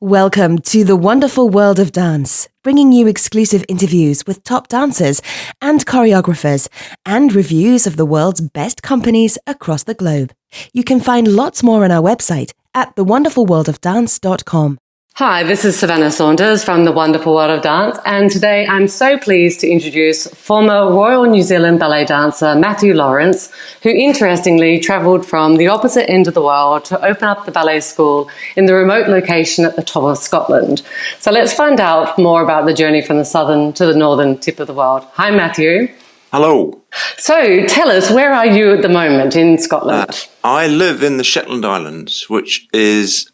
Welcome to the wonderful world of dance, bringing you exclusive interviews with top dancers and choreographers and reviews of the world's best companies across the globe. You can find lots more on our website at thewonderfulworldofdance.com. Hi, this is Savannah Saunders from The Wonderful World of Dance, and today I'm so pleased to introduce former Royal New Zealand Ballet dancer Matthew Lawrence, who interestingly travelled from the opposite end of the world to open up the ballet school in the remote location at the top of Scotland. So let's find out more about the journey from the southern to the northern tip of the world. Hi, Matthew. Hello. So tell us, where are you at the moment in Scotland? I live in the Shetland Islands, which is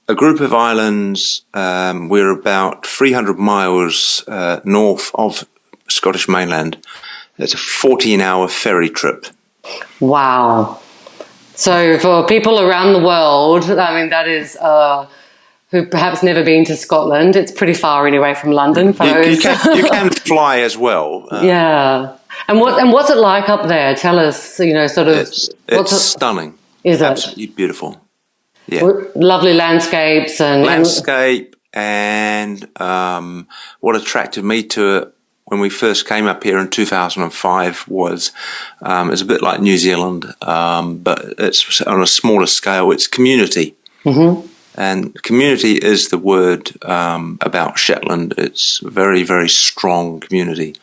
a group of islands. We're about 300 miles north of Scottish mainland. It's a 14-hour ferry trip. Wow. So for people around the world, I mean, that is who perhaps never been to Scotland. It's pretty far anyway from London. You can fly as well. Yeah. And what's it like up there? Tell us, sort of. It's stunning. Is it? Absolutely beautiful. Yeah. Lovely landscapes and what attracted me to it when we first came up here in 2005 was it's a bit like New Zealand, but it's on a smaller scale. It's community. Mm-hmm. And community is the word about Shetland. It's a very, very strong community.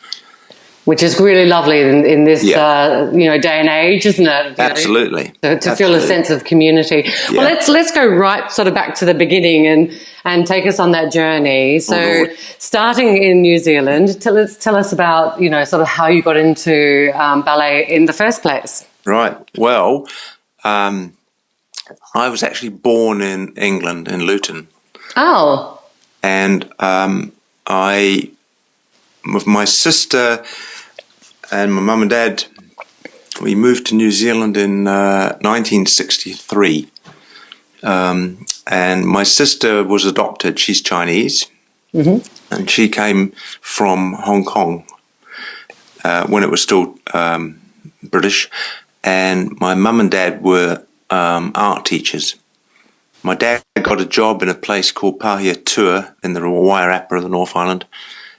Which is really lovely in this, day and age, isn't it? Absolutely. To feel a sense of community. Yeah. Well, let's go right sort of back to the beginning and take us on that journey. So, starting in New Zealand, tell us about sort of how you got into ballet in the first place. Right. Well, I was actually born in England, in Luton. Oh. And I, with my sister and my mum and dad, we moved to New Zealand in 1963. And my sister was adopted. She's Chinese. Mm-hmm. And she came from Hong Kong when it was still British. And my mum and dad were art teachers. My dad got a job in a place called Pahiatua in the Wairarapa of the North Island,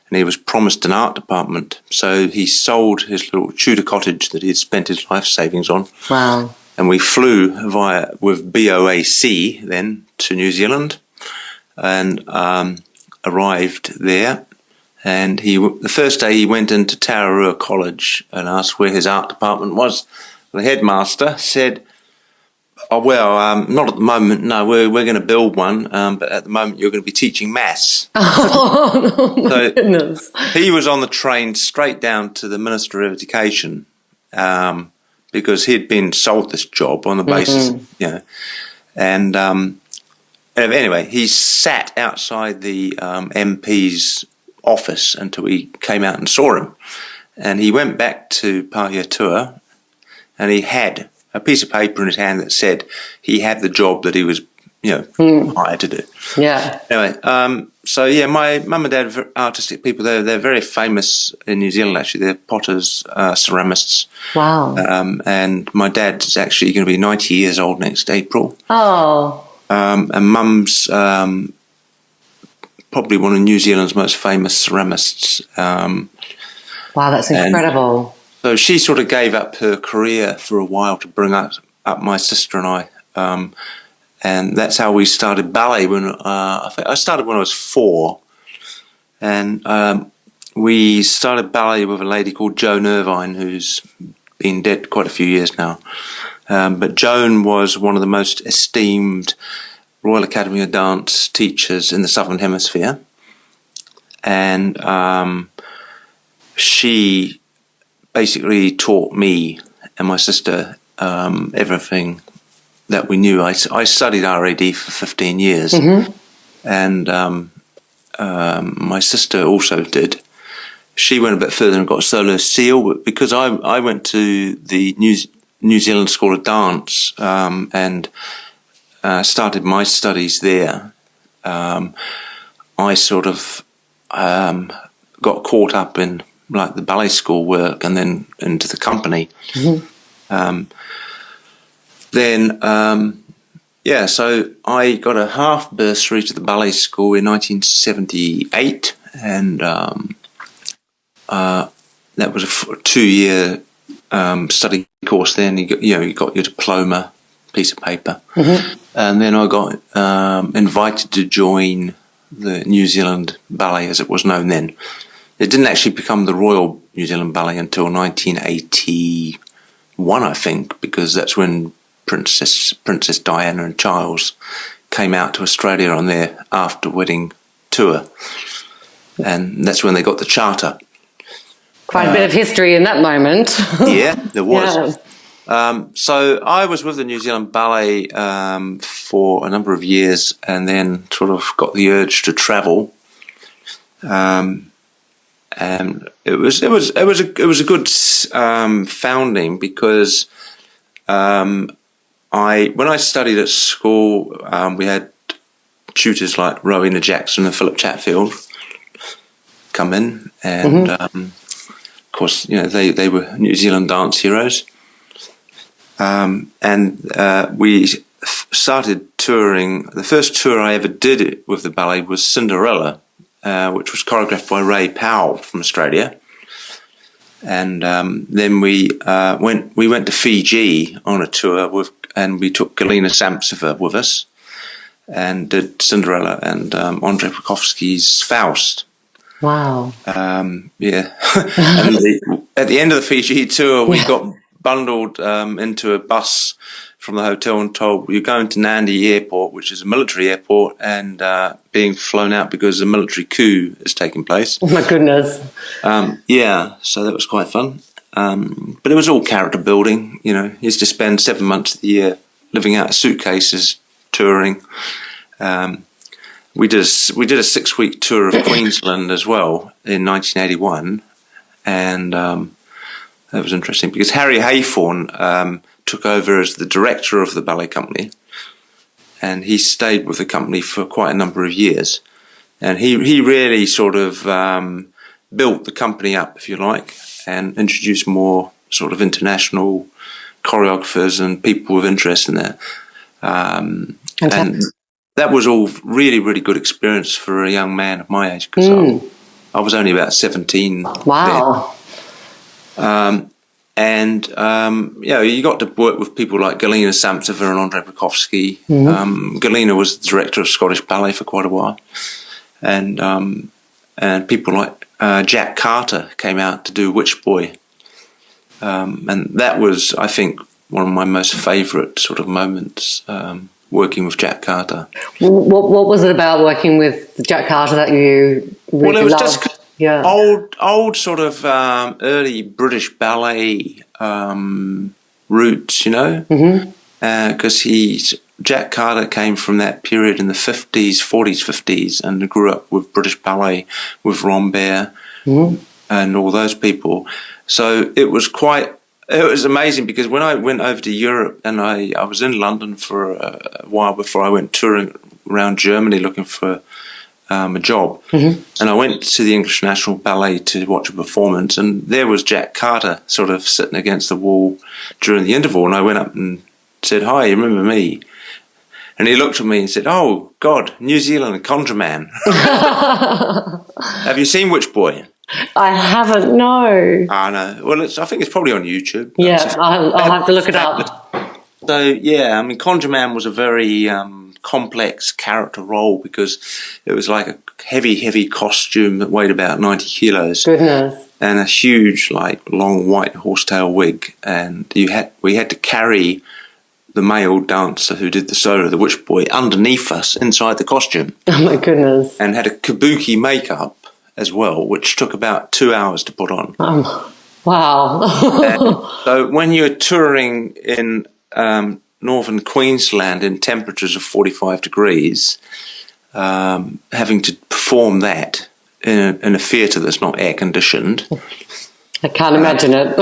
and he was promised an art department. So he sold his little Tudor cottage that he had spent his life savings on. Wow. And we flew with BOAC then to New Zealand and arrived there. And the first day he went into Tararua College and asked where his art department was. The headmaster said, not at the moment. No, we're going to build one, but at the moment you're going to be teaching maths. Oh, my goodness. He was on the train straight down to the Minister of Education because he'd been sold this job on the basis, And anyway, he sat outside the MP's office until we came out and saw him. And he went back to Pahiatua and he had a piece of paper in his hand that said he had the job that he was, hired to do. Yeah. Anyway, my mum and dad are artistic people. They're very famous in New Zealand, actually. They're potters, ceramists. Wow. And my dad's actually going to be 90 years old next April. Oh. And mum's probably one of New Zealand's most famous ceramists. Wow, that's incredible. So she sort of gave up her career for a while to bring up my sister and I, and that's how we started ballet. I started when I was 4, and we started ballet with a lady called Joan Irvine, who's been dead quite a few years now. But Joan was one of the most esteemed Royal Academy of Dance teachers in the Southern Hemisphere, and she basically taught me and my sister everything that we knew. I studied RAD for 15 years, mm-hmm. and my sister also did. She went a bit further and got solo seal, but because I went to the New Zealand School of Dance and started my studies there, I sort of got caught up in like the ballet school work and then into the company. Mm-hmm. Then Yeah, so I got a half bursary to the ballet school in 1978, and that was a 2-year study course. Then you got your diploma piece of paper, and then I got invited to join the New Zealand Ballet, as it was known then. It didn't actually become the Royal New Zealand Ballet until 1981, I think, because that's when Princess Diana and Charles came out to Australia on their after-wedding tour, and that's when they got the charter. Quite a bit of history in that moment. Yeah, there was. Yeah. So I was with the New Zealand Ballet for a number of years, and then sort of got the urge to travel. And it was a good founding, because when I studied at school, we had tutors like Rowena Jackson and Philip Chatfield come in, and of course, they were New Zealand dance heroes. And we started touring. The first tour I ever did with the ballet was Cinderella, which was choreographed by Ray Powell from Australia. And then we went to Fiji on a tour and we took Galina Samtseva with us, and did Cinderella and Andrei Prokofsky's Faust. Wow. Yeah. And at the end of the Fiji tour, we got bundled into a bus from the hotel and told, you're going to Nandi Airport, which is a military airport, and being flown out because a military coup is taking place. Oh my goodness. Yeah, so that was quite fun. But it was all character building. You used to spend 7 months of the year living out of suitcases, touring. We did a 6-week tour of Queensland as well in 1981, and that was interesting because Harry Haythorne took over as the director of the ballet company, and he stayed with the company for quite a number of years, and he really sort of built the company up, if you like, and introduced more sort of international choreographers and people with interest in that. And that was all really, really good experience for a young man of my age, because I was only about 17. Wow. Then. You got to work with people like Galina Samtseva and Andrei Prokofsky. Galina was the director of Scottish Ballet for quite a while, and people like Jack Carter came out to do Witch Boy, and that was, I think, one of my most favourite sort of moments. Working with Jack Carter. What was it about working with Jack Carter that you really loved? Well, it was just old sort of early British ballet roots, because Jack Carter came from that period in the 40s, 50s, and grew up with British ballet, with Rambert and all those people. So it was amazing, because when I went over to Europe, and I was in London for a while before I went touring around Germany looking for a job, and I went to the English National Ballet to watch a performance, and there was Jack Carter sort of sitting against the wall during the interval, and I went up and said, "Hi, you remember me?" And he looked at me and said, "Oh, God, New Zealand Conjure Man." Have you seen Witch Boy? I haven't, no. No. Well, I think it's probably on YouTube. Yeah, I'll have to look it up. So, yeah, I mean, Conjure Man was a very complex character role, because it was like a heavy costume that weighed about 90 kilos. Goodness. And a huge, long white horsetail wig. And we had to carry the male dancer who did the solo, the Witch Boy, underneath us inside the costume. Oh, my goodness. And had a kabuki makeup as well, which took about 2 hours to put on. Wow. So when you're touring in northern Queensland in temperatures of 45 degrees, having to perform that in a theatre that's not air conditioned, I can't imagine it.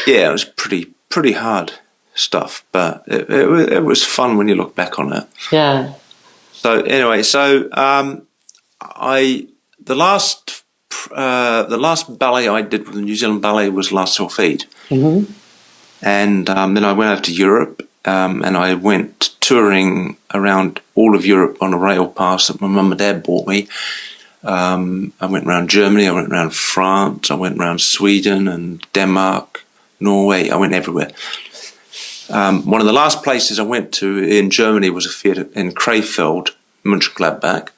Yeah, it was pretty hard stuff, but it was fun when you look back on it. Yeah. So anyway, the last ballet I did with the New Zealand Ballet was La Solfège. And then I went over to Europe, and I went touring around all of Europe on a rail pass that my mum and dad bought me. I went around Germany, I went around France, I went around Sweden and Denmark, Norway. I went everywhere. One of the last places I went to in Germany was a theatre in Krefeld, Mönchengladbach,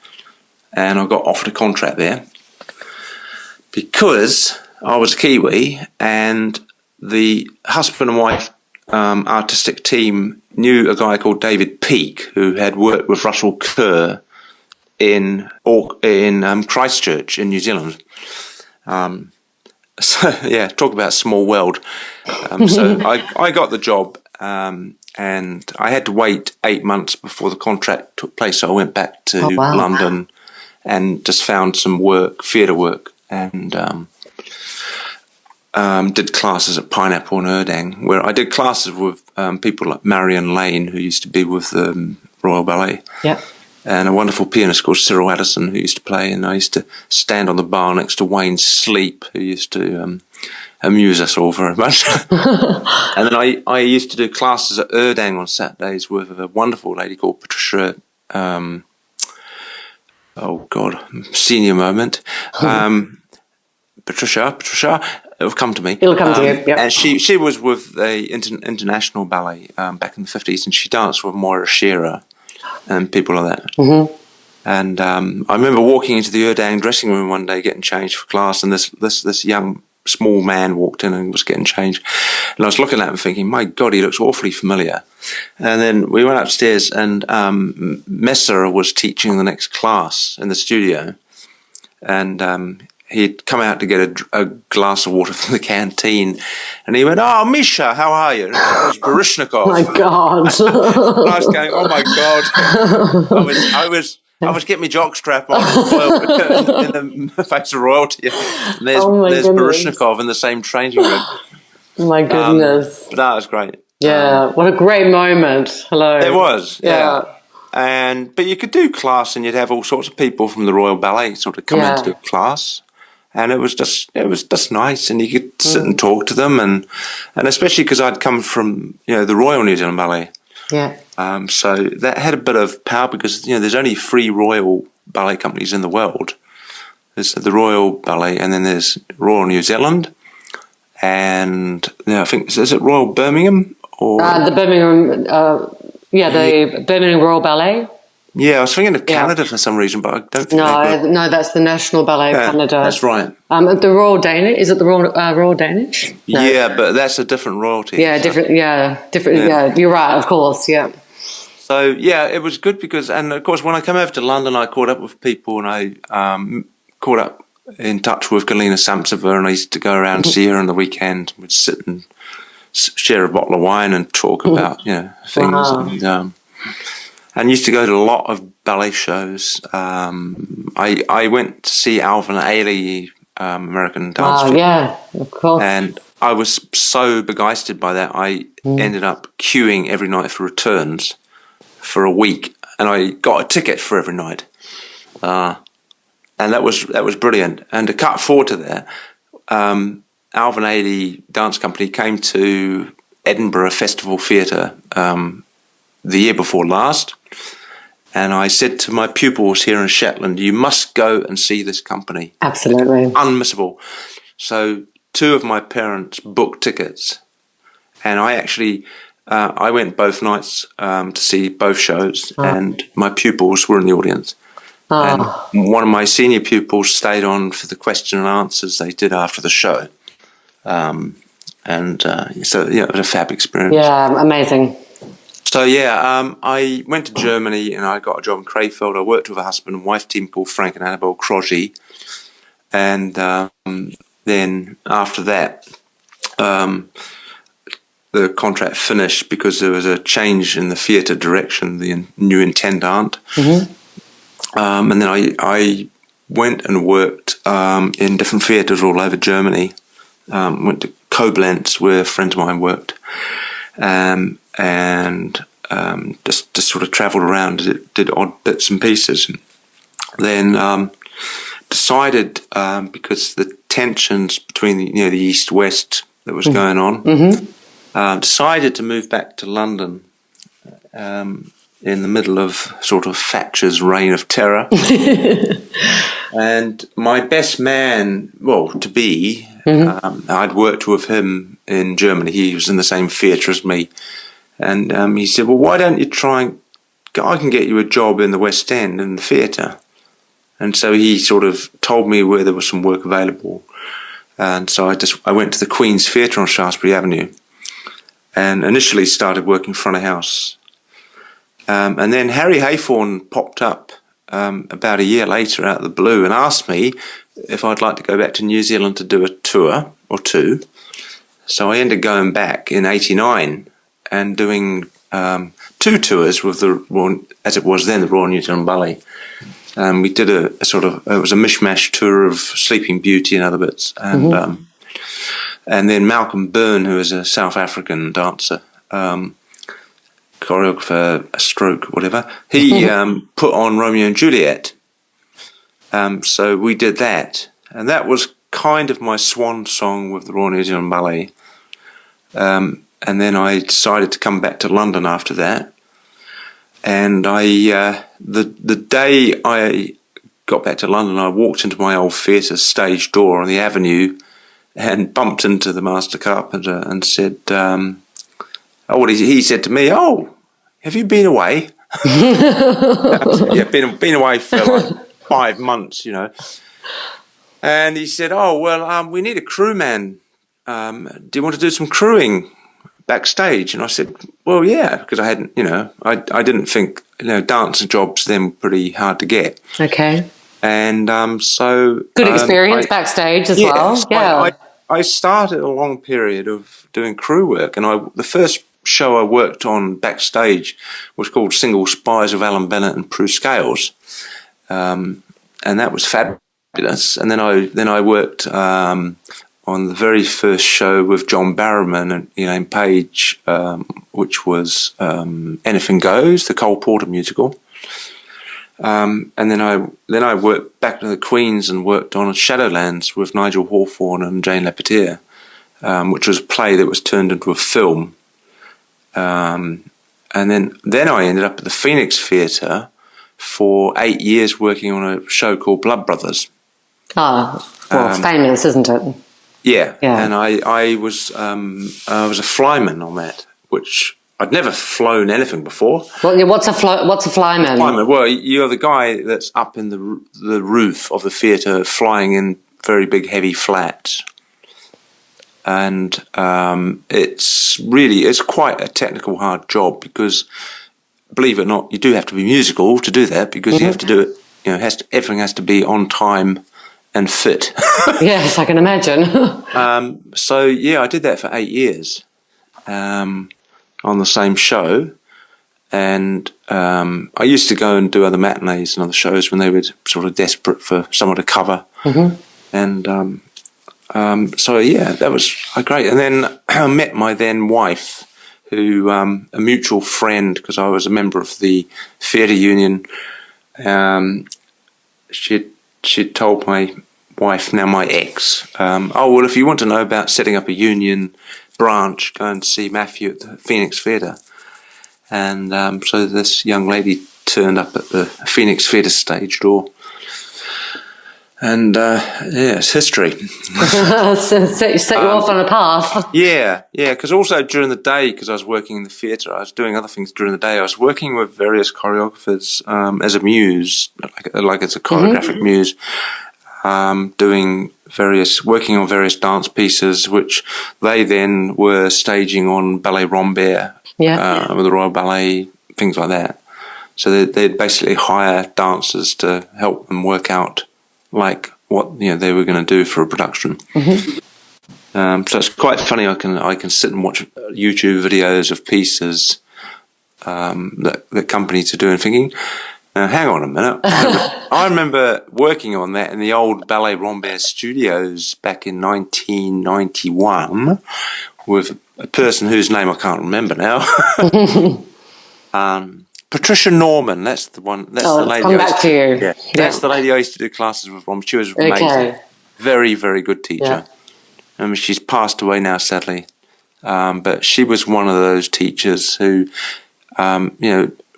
and I got offered a contract there because I was a Kiwi, and the husband and wife artistic team knew a guy called David Peake, who had worked with Russell Kerr in Christchurch in New Zealand. So yeah, talk about small world. So I got the job, and I had to wait 8 months before the contract took place. So I went back to London and just found some work, theatre work, and did classes at Pineapple and Erdang, where I did classes with people like Marion Lane, who used to be with the Royal Ballet. Yeah. And a wonderful pianist called Cyril Addison, who used to play, and I used to stand on the bar next to Wayne Sleep, who used to amuse us all very much. And then I used to do classes at Erdang on Saturdays with a wonderful lady called Patricia, senior moment. Patricia, it'll come to me. It'll come to you, yeah. And she was with the International Ballet back in the 50s, and she danced with Moira Shearer and people like that. Mm-hmm. And I remember walking into the Erdang dressing room one day getting changed for class, and this young small man walked in and was getting changed, and I was looking at him thinking, my God, he looks awfully familiar. And then we went upstairs, and Messer was teaching the next class in the studio, and he'd come out to get a glass of water from the canteen, and he went, "Oh, Misha, how are you?" And it was Baryshnikov. Oh my God! And I was going, "Oh my God!" I was getting my jockstrap on in the face of royalty. And there's Baryshnikov in the same changing room. Oh my goodness! But that was great. Yeah, what a great moment. Hello. It was. Yeah. But you could do class, and you'd have all sorts of people from the Royal Ballet sort of come in to do class. And it was just nice, and you could sit and talk to them, and especially because I'd come from the Royal New Zealand Ballet, so that had a bit of power because there's only 3 Royal Ballet companies in the world. There's the Royal Ballet, and then there's Royal New Zealand, and I think is it Royal Birmingham or the Birmingham, the Birmingham Royal Ballet. Yeah, I was thinking of Canada for some reason, but I don't think No, that's the National Ballet of Canada. That's right. The Royal Danish, is it the Royal Danish? No. Yeah, but that's a different royalty. Yeah, different. Yeah, you're right, of course. Yeah. So it was good because, and of course, when I came over to London, I caught up with people, and I caught up in touch with Galina Samtsova, and I used to go around and see her on the weekend. We'd sit and share a bottle of wine and talk about things. Wow. And used to go to a lot of ballet shows. I went to see Alvin Ailey, American dance. Oh, yeah, of course. And I was so begeisterd by that, I ended up queuing every night for returns for a week, and I got a ticket for every night. And that was brilliant. And to cut forward to there, Alvin Ailey Dance Company came to Edinburgh Festival Theatre the year before last, and I said to my pupils here in Shetland, you must go and see this company. Absolutely. Unmissable. So 2 of my parents booked tickets, and I actually I went both nights to see both shows, and my pupils were in the audience. And one of my senior pupils stayed on for the question and answers they did after the show. So it was a fab experience. Yeah, amazing. So I went to Germany, and I got a job in Krefeld. I worked with a husband and wife team called Frank and Annabelle Crosby, and then after that, the contract finished because there was a change in the theatre direction, the new intendant, and then I went and worked in different theatres all over Germany. Went to Koblenz, where friends of mine worked. And just sort of travelled around, did odd bits and pieces. Then decided, because the tensions between the East-West that was going on, decided to move back to London. in the middle of sort of Thatcher's reign of terror. And my best man, to be, I'd worked with him in Germany. He was in the same theatre as me. And he said, well, why don't you I can get you a job in the West End in the theatre. And so he sort of told me where there was some work available. And so I went to the Queen's Theatre on Shaftesbury Avenue and initially started working front of house. And then Harry Haythorne popped up about a year later out of the blue and asked me if I'd like to go back to New Zealand to do a tour or two. So I ended up going back in '89 and doing 2 tours with the Royal, as it was then, the Royal New Zealand Ballet. We did a sort of, it was a mishmash tour of Sleeping Beauty and other bits. And then Malcolm Byrne, who is a South African dancer, choreographer, a stroke, whatever, he put on Romeo and Juliet. So we did that. And that was kind of my swan song with the Royal New Zealand Ballet. And then I decided to come back to London after that. And the day I got back to London, I walked into my old theatre stage door on the Avenue and bumped into the master carpenter and said, he said to me, "Oh, have you been away?" Yeah, been away for like 5 months, you know. And he said, "Oh, well, we need a crewman. Do you want to do some crewing backstage?" And I said, "Well, yeah," because I hadn't, I didn't think, dancer jobs then were pretty hard to get. Okay. And so good experience backstage as well. Yeah. I started a long period of doing crew work, and the first show I worked on backstage was called Single Spies of Alan Bennett and Prue Scales, and that was fabulous. And then I worked on the very first show with John Barrowman and Elaine Page, which was Anything Goes, the Cole Porter musical. And then I worked back to the Queen's and worked on Shadowlands with Nigel Hawthorne and Jane Lepetier, which was a play that was turned into a film. And then I ended up at the Phoenix Theatre for 8 years working on a show called Blood Brothers. It's famous, isn't it? Yeah. And I was a flyman on that, which I'd never flown anything before. Well, what's a flyman? Well, you're the guy that's up in the roof of the theatre flying in very big heavy flats. And it's quite a technical, hard job because, believe it or not, you do have to be musical to do that because you have to do it, everything has to be on time and fit. Yes, I can imagine. So, yeah, I did that for 8 years. On the same show, and I used to go and do other matinees and other shows when they were sort of desperate for someone to cover, and so yeah, that was great. And then I met my then wife, who a mutual friend, because I was a member of the theatre union. She told my wife, now my ex, if you want to know about setting up a union branch, go and see Matthew at the Phoenix Theatre. And so this young lady turned up at the Phoenix Theatre stage door. And it's history. Set you off on a path. Yeah, because also during the day, because I was working in the theatre, I was doing other things during the day. I was working with various choreographers as a muse, like as a choreographic muse. Working on various dance pieces, which they then were staging on Ballet Rambert, with the Royal Ballet, things like that. So they'd basically hire dancers to help them work out like what they were going to do for a production. So it's quite funny. I can sit and watch YouTube videos of pieces that companies are doing, thinking, hang on a minute. I remember working on that in the old Ballet Rambert studios back in 1991 with a person whose name I can't remember now. Patricia Norman, that's the one. That's the lady. Come back to you. Yeah, that's the lady I used to do classes with. She was amazing. Okay. Very, very good teacher. Yeah. She's passed away now, sadly. But she was one of those teachers who,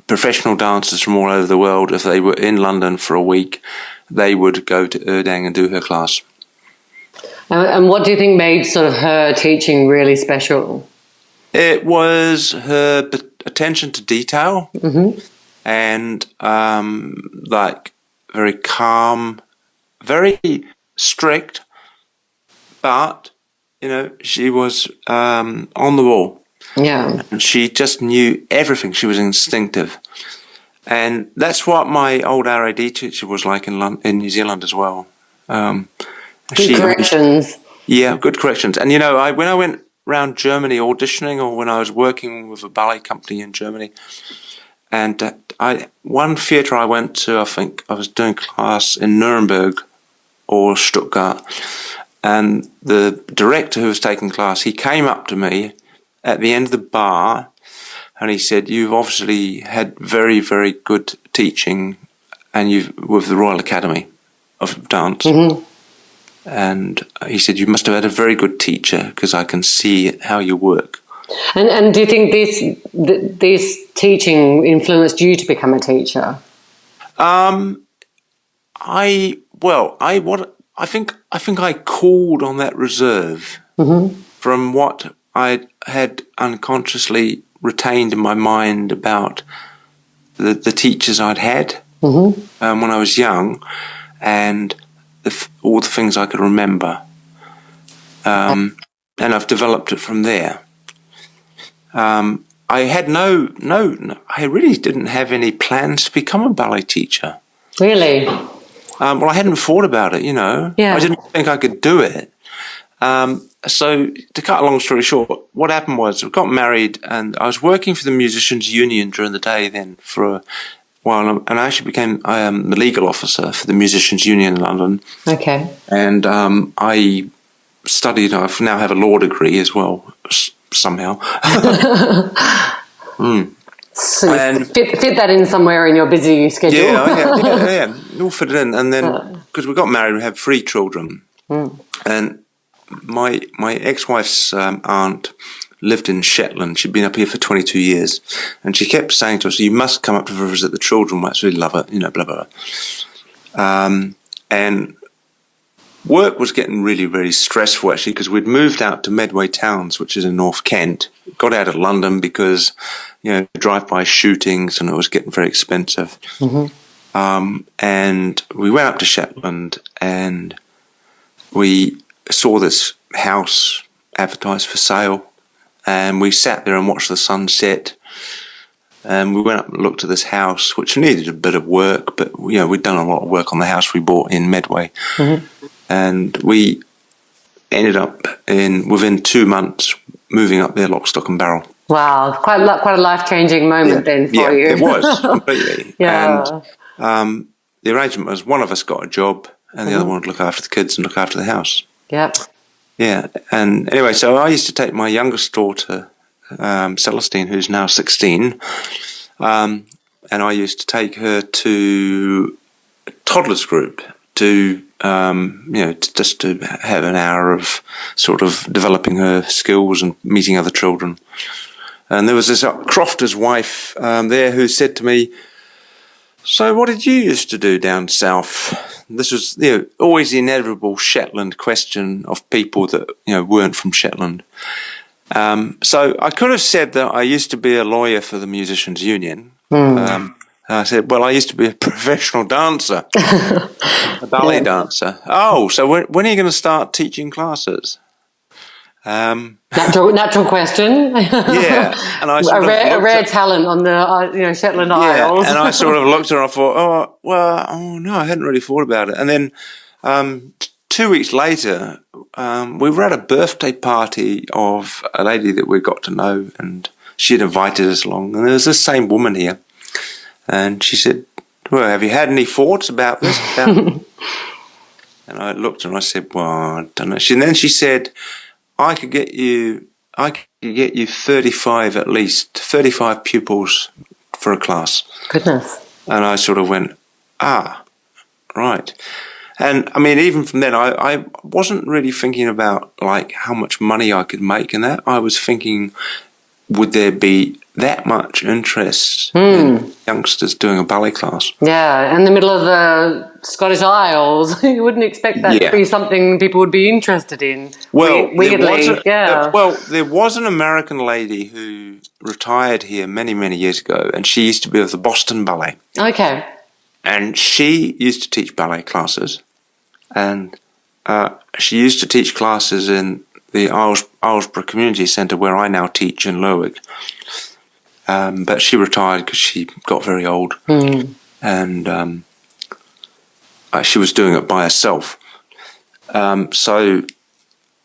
professional dancers from all over the world, if they were in London for a week, they would go to Erdang and do her class. And what do you think made sort of her teaching really special? It was her attention to detail, and like very calm, very strict, but she was on the ball. Yeah, and she just knew everything. She was instinctive, and that's what my old RAD teacher was like in New Zealand as well. good corrections. Yeah, good corrections. And when I went around Germany auditioning, or when I was working with a ballet company in Germany, and one theatre I went to, I think I was doing class in Nuremberg or Stuttgart, and the director who was taking class, he came up to me at the end of the bar, and he said, "You've obviously had very, very good teaching, and you've with the Royal Academy of Dance." And he said, "You must have had a very good teacher, because I can see how you work." And do you think this teaching influenced you to become a teacher? I think I called on that reserve from what I had unconsciously retained in my mind about the teachers I'd had when I was young, and all the things I could remember, and I've developed it from there. I had I really didn't have any plans to become a ballet teacher. Really? Well, I hadn't thought about it, Yeah. I didn't think I could do it. So to cut a long story short, what happened was we got married, and I was working for the Musicians Union during the day then for a while, and I actually became the legal officer for the Musicians Union in London. Okay. And I studied, I now have a law degree as well, somehow. So fit that in somewhere in your busy schedule. Yeah. All fit it in. And then, because we got married, we had 3 children. And my ex-wife's aunt lived in Shetland. She'd been up here for 22 years. And she kept saying to us, "You must come up to visit the children. We absolutely love it," blah, blah, blah. And work was getting really, really stressful, actually, because we'd moved out to Medway Towns, which is in North Kent. Got out of London because, drive-by shootings, and it was getting very expensive. And we went up to Shetland, and we saw this house advertised for sale, and we sat there and watched the sunset. And we went up and looked at this house, which needed a bit of work, but we'd done a lot of work on the house we bought in Medway. And we ended up within 2 months moving up there lock, stock and barrel. Wow, quite a life-changing moment then for you. It was, completely. Yeah. And the arrangement was one of us got a job, and the other one would look after the kids and look after the house. Yep. Yeah, and anyway, so I used to take my youngest daughter, Celestine, who's now 16, and I used to take her to a toddlers group to, just to have an hour of sort of developing her skills and meeting other children. And there was this crofter's wife there who said to me, "So what did you used to do down south?" This was always the inevitable Shetland question of people that weren't from Shetland. So I could have said that I used to be a lawyer for the Musicians Union. I said, "Well, I used to be a professional dancer, a ballet dancer." "Oh, so when are you going to start teaching classes?" Natural question. Yeah, and I a rare talent on the Shetland Isles. And I sort of looked at her and I thought, no, I hadn't really thought about it. And then 2 weeks later, we were at a birthday party of a lady that we got to know, and she had invited us along. And there was this same woman here, and she said, "Well, have you had any thoughts about this?" And I looked and I said, "Well, I don't know." And then she said, I could get you 35 at least, 35 pupils for a class." Goodness. And I sort of went, right. And I mean, even from then, I wasn't really thinking about like how much money I could make in that. I was thinking, would there be that much interest in youngsters doing a ballet class. Yeah, in the middle of the Scottish Isles, you wouldn't expect that to be something people would be interested in. Well, weirdly, there was an American lady who retired here many, many years ago, and she used to be of the Boston Ballet. Okay. And she used to teach ballet classes, and she used to teach classes in the Islesborough Community Centre, where I now teach in Lerwick. But she retired because she got very old, and she was doing it by herself. So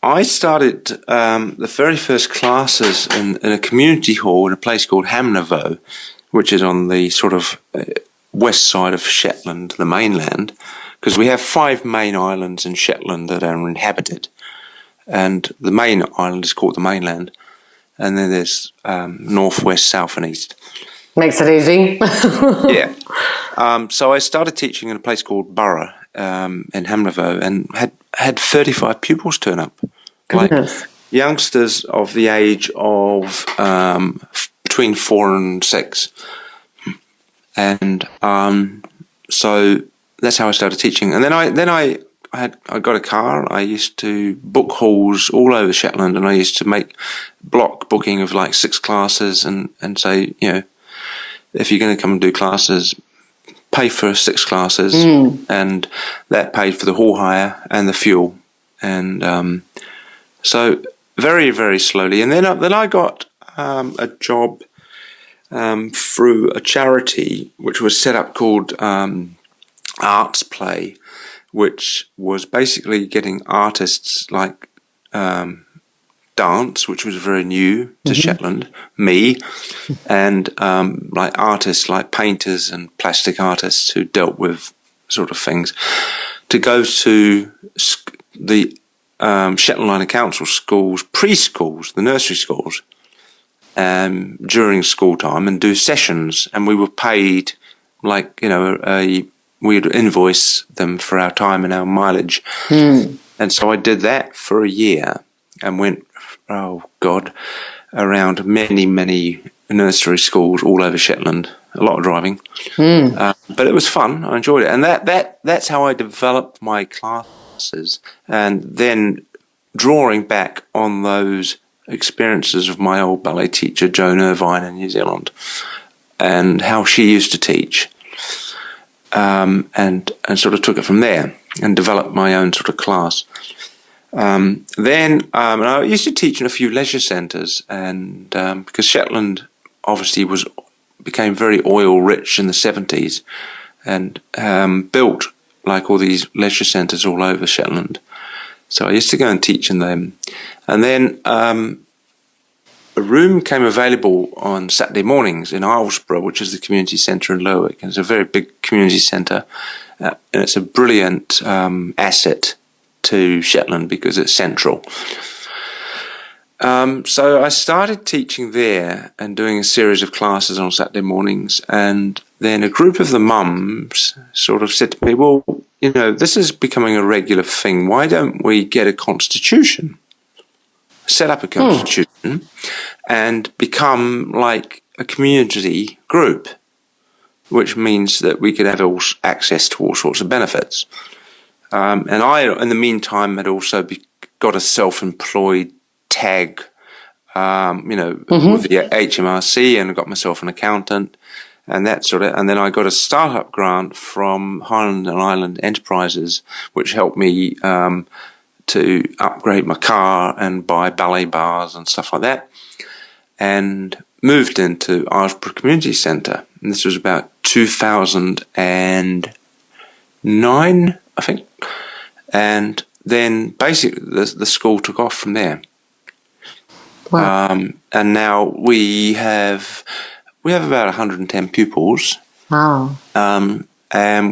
I started the very first classes in a community hall in a place called Hamnavoe, which is on the sort of west side of Shetland, the mainland, because we have 5 main islands in Shetland that are inhabited, and the main island is called the mainland, and then there's north, west, south and east. Makes it easy. Yeah. So I started teaching in a place called Borough in Hamnavoe, and had 35 pupils turn up. Goodness. Like youngsters of the age of between 4 and 6. And so that's how I started teaching. And then I got a car. I used to book halls all over Shetland, and I used to make block booking of like 6 classes, and say, you know, if you're going to come and do classes, pay for 6 classes, and that paid for the hall hire and the fuel. And so very, very slowly. And then I got a job through a charity which was set up called Arts Play, which was basically getting artists like dance, which was very new to Shetland, me, and like artists like painters and plastic artists who dealt with sort of things, to go to the Shetland Line Council schools, preschools, the nursery schools, during school time, and do sessions, and we were paid like, you know, we'd invoice them for our time and our mileage. And so I did that for a year and went, around many, many nursery schools all over Shetland. A lot of driving, but it was fun. I enjoyed it, and that's how I developed my classes. And then drawing back on those experiences of my old ballet teacher Joan Irvine in New Zealand, and how she used to teach, and sort of took it from there and developed my own sort of class. Then I used to teach in a few leisure centres, and because Shetland obviously became very oil rich in the 70s, and built like all these leisure centres all over Shetland. So I used to go and teach in them. And then a room came available on Saturday mornings in Islesborough, which is the community centre in Lerwick. And it's a very big community centre, and it's a brilliant asset to Shetland because it's central. So I started teaching there and doing a series of classes on Saturday mornings, and then a group of the mums sort of said to me, well, you know, this is becoming a regular thing. Why don't we get a constitution? Set up a constitution and become like a community group, which means that we could have access to all sorts of benefits. And I, in the meantime, had also got a self-employed tag, with the HMRC, and I got myself an accountant and that sort of. And then I got a startup grant from Highland and Island Enterprises, which helped me to upgrade my car and buy ballet bars and stuff like that, and moved into Islesborough Community Centre. And this was about 2009, I think. And then basically the school took off from there. Wow. And now we have about 110 pupils. Wow. And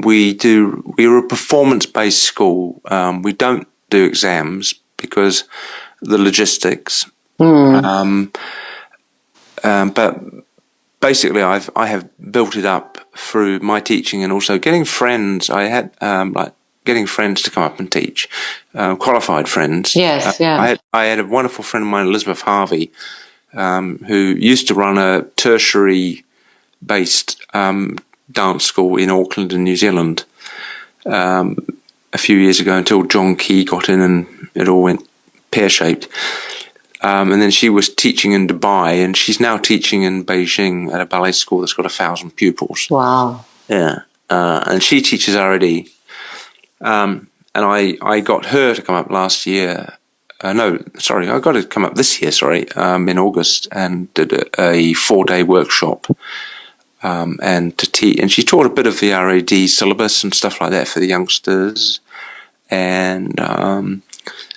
we're a performance-based school. We don't do exams because the logistics. But basically, I have built it up through my teaching and also getting friends. I had getting friends to come up and teach, qualified friends. Yes, yeah. I had a wonderful friend of mine, Elizabeth Harvey, who used to run a tertiary-based dance school in Auckland in New Zealand a few years ago, until John Key got in and it all went pear-shaped. And then she was teaching in Dubai, and she's now teaching in Beijing at a ballet school that's got 1,000 pupils. Wow. Yeah. And she teaches RAD. And I got her to come up last year. I got her to come up this year, in August, and did a 4-day workshop. And to teach, and she taught a bit of the RAD syllabus and stuff like that for the youngsters, and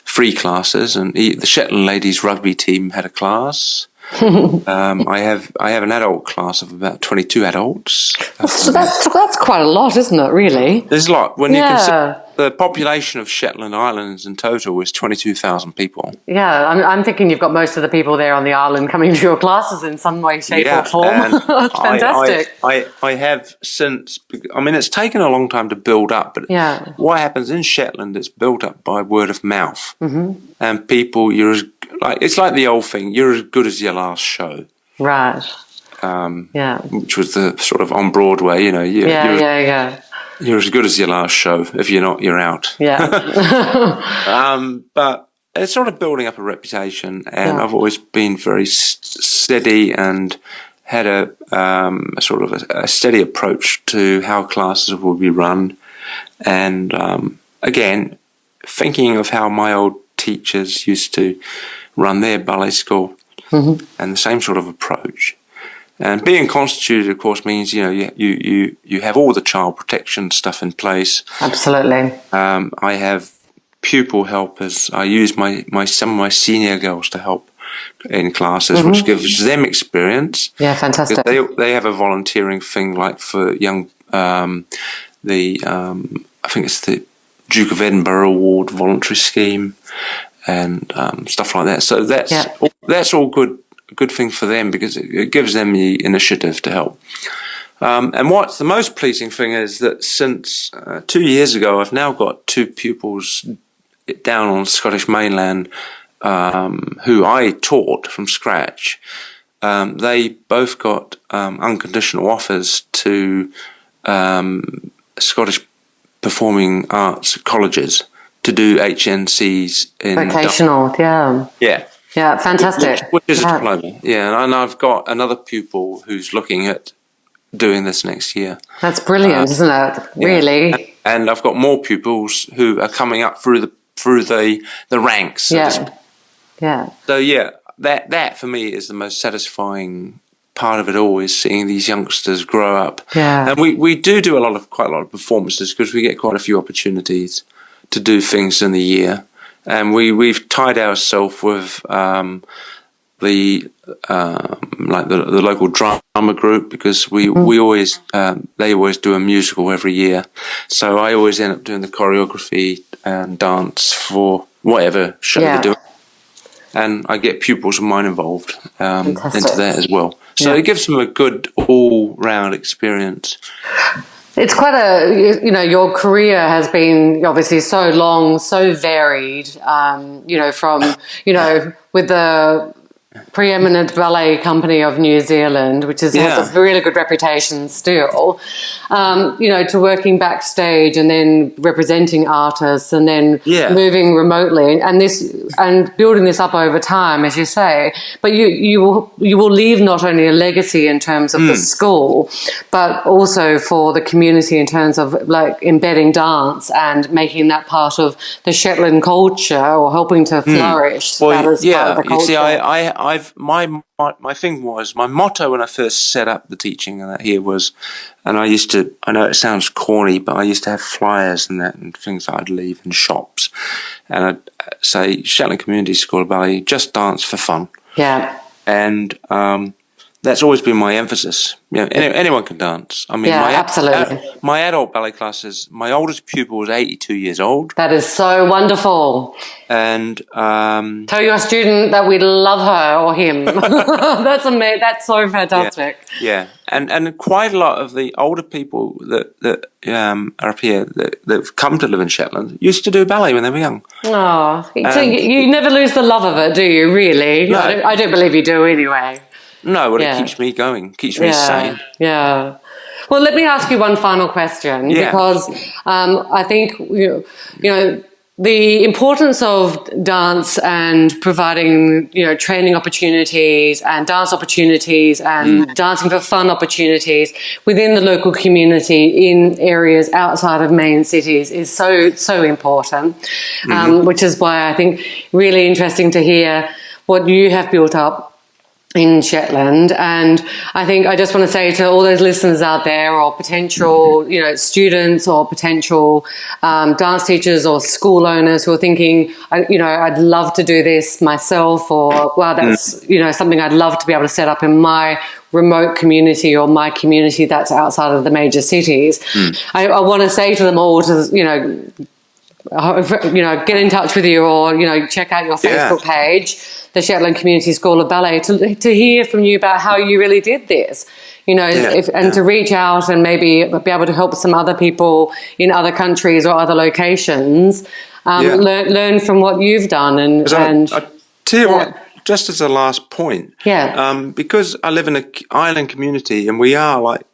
free classes. And the Shetland ladies rugby team had a class. I have an adult class of about 22 adults. So that's quite a lot, isn't it? Really, there's a lot when you consider the population of Shetland Islands in total is 22,000 people. Yeah, I'm thinking you've got most of the people there on the island coming to your classes in some way, shape, or form. That's fantastic. I have since. I mean, it's taken a long time to build up, but what happens in Shetland? It's built up by word of mouth, and people. It's like the old thing. You're as good as your last show, right? Which was the sort of on Broadway. You know, you're as good as your last show. If you're not, you're out. Yeah. But it's sort of building up a reputation, and I've always been very steady and had a sort of a steady approach to how classes will be run, and again, thinking of how my old teachers used to run their ballet school, and the same sort of approach. And being constituted, of course, means you have all the child protection stuff in place. Absolutely. I have pupil helpers. I use some of my senior girls to help in classes, which gives them experience. Yeah, fantastic. They have a volunteering thing, like for young I think it's the Duke of Edinburgh Award voluntary scheme and stuff like that. So that's all good. A good thing for them, because it gives them the initiative to help. And what's the most pleasing thing is that since 2 years ago, I've now got 2 pupils down on Scottish mainland who I taught from scratch. They both got unconditional offers to Scottish performing arts colleges to do HNCs in vocational. Yeah, fantastic. Which is a diploma. Yeah, and I've got another pupil who's looking at doing this next year. That's brilliant, isn't it? Really. And I've got more pupils who are coming up through the ranks. So that for me is the most satisfying part of it all, is seeing these youngsters grow up. Yeah. And we do quite a lot of performances, because we get quite a few opportunities to do things in the year. And we've tied ourselves with the local drama group, because we always they always do a musical every year. So I always end up doing the choreography and dance for whatever show they're doing, and I get pupils of mine involved into that as well. So it gives them a good all-round experience. It's quite your career has been obviously so long, so varied, from, with the preeminent ballet company of New Zealand, which has a really good reputation still, to working backstage and then representing artists and then moving remotely and building this up over time, as you say. But you will leave not only a legacy in terms of the school, but also for the community in terms of like embedding dance and making that part of the Shetland culture, or helping to flourish that as part of the culture. You see, my thing was, my motto when I first set up the teaching and that here was, and I know it sounds corny, but I used to have flyers and that and things I'd leave in shops, and I'd say, Shetland Community School of Ballet, just dance for fun. Yeah. And that's always been my emphasis. Anyone can dance. I mean, absolutely. My adult ballet classes, my oldest pupil was 82 years old. That is so wonderful. And tell your student that we love her or him. That's amazing. That's so fantastic. Yeah. And quite a lot of the older people that are up here that've come to live in Shetland used to do ballet when they were young. Oh, so you never lose the love of it, do you? Really? No. I don't believe you do, anyway. No, but Yeah. it keeps me going, keeps me sane. Yeah. Well, let me ask you one final question, because I think you know the importance of dance and providing training opportunities and dance opportunities and dancing for fun opportunities within the local community in areas outside of main cities is so important, which is why I think really interesting to hear what you have built up in Shetland. And I think I just want to say to all those listeners out there, or potential students or potential dance teachers or school owners who are thinking, I'd love to do this myself, or wow, that's something I'd love to be able to set up in my remote community or my community that's outside of the major cities. I want to say to them all to get in touch with you, or check out your Facebook page, the Shetland Community School of Ballet, to hear from you about how you really did this, to reach out and maybe be able to help some other people in other countries or other locations, learn from what you've done. And I tell you what, just as a last point, because I live in an island community and we are like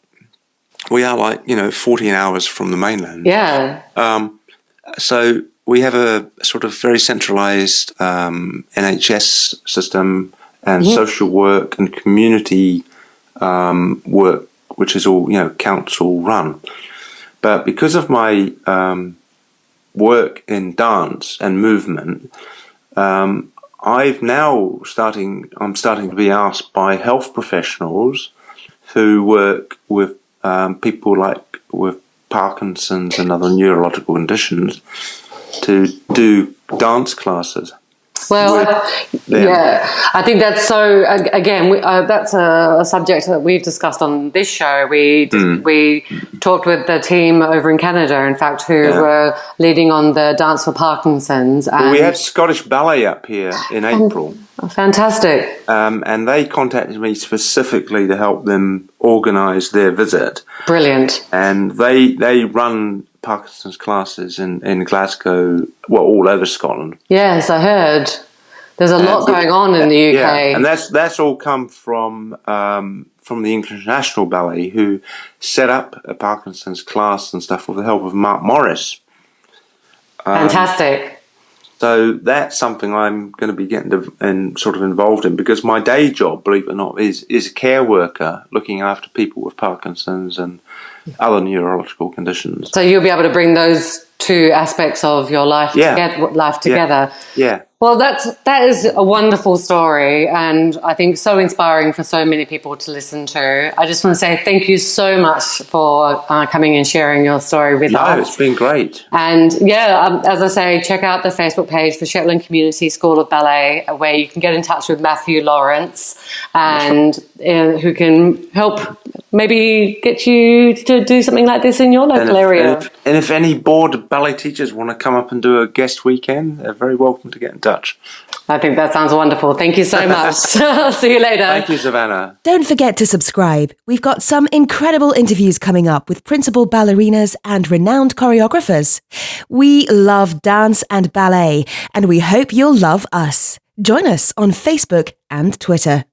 14 hours from the mainland. So we have a sort of very centralised NHS system and social work and community work, which is all council run. But because of my work in dance and movement, I'm starting to be asked by health professionals who work with people like with Parkinson's and other neurological conditions to do dance classes. Well, I think that's so. Again, that's a subject that we've discussed on this show. We talked with the team over in Canada, in fact, who were leading on the Dance for Parkinson's. And we had Scottish Ballet up here in April. Fantastic. And they contacted me specifically to help them organise their visit. Brilliant. And they run Parkinson's classes in Glasgow, all over Scotland. Yes, I heard. There's a lot going on in the UK. Yeah, and that's all come from the English National Ballet, who set up a Parkinson's class and stuff with the help of Mark Morris. Fantastic. So that's something I'm going to be getting sort of involved in, because my day job, believe it or not, is a care worker looking after people with Parkinson's and other neurological conditions. So you'll be able to bring those two aspects of your life together. Yeah. Well, that is a wonderful story, and I think so inspiring for so many people to listen to. I just want to say thank you so much for coming and sharing your story with us. No, it's been great. And as I say, check out the Facebook page for Shetland Community School of Ballet, where you can get in touch with Matthew Lawrence, and who can help maybe get you to do something like this in your local area. And if any bored ballet teachers want to come up and do a guest weekend, they're very welcome to get in touch. I think that sounds wonderful. Thank you so much. See you later. Thank you, Savannah. Don't forget to subscribe. We've got some incredible interviews coming up with principal ballerinas and renowned choreographers. We love dance and ballet, and we hope you'll love us. Join us on Facebook and Twitter.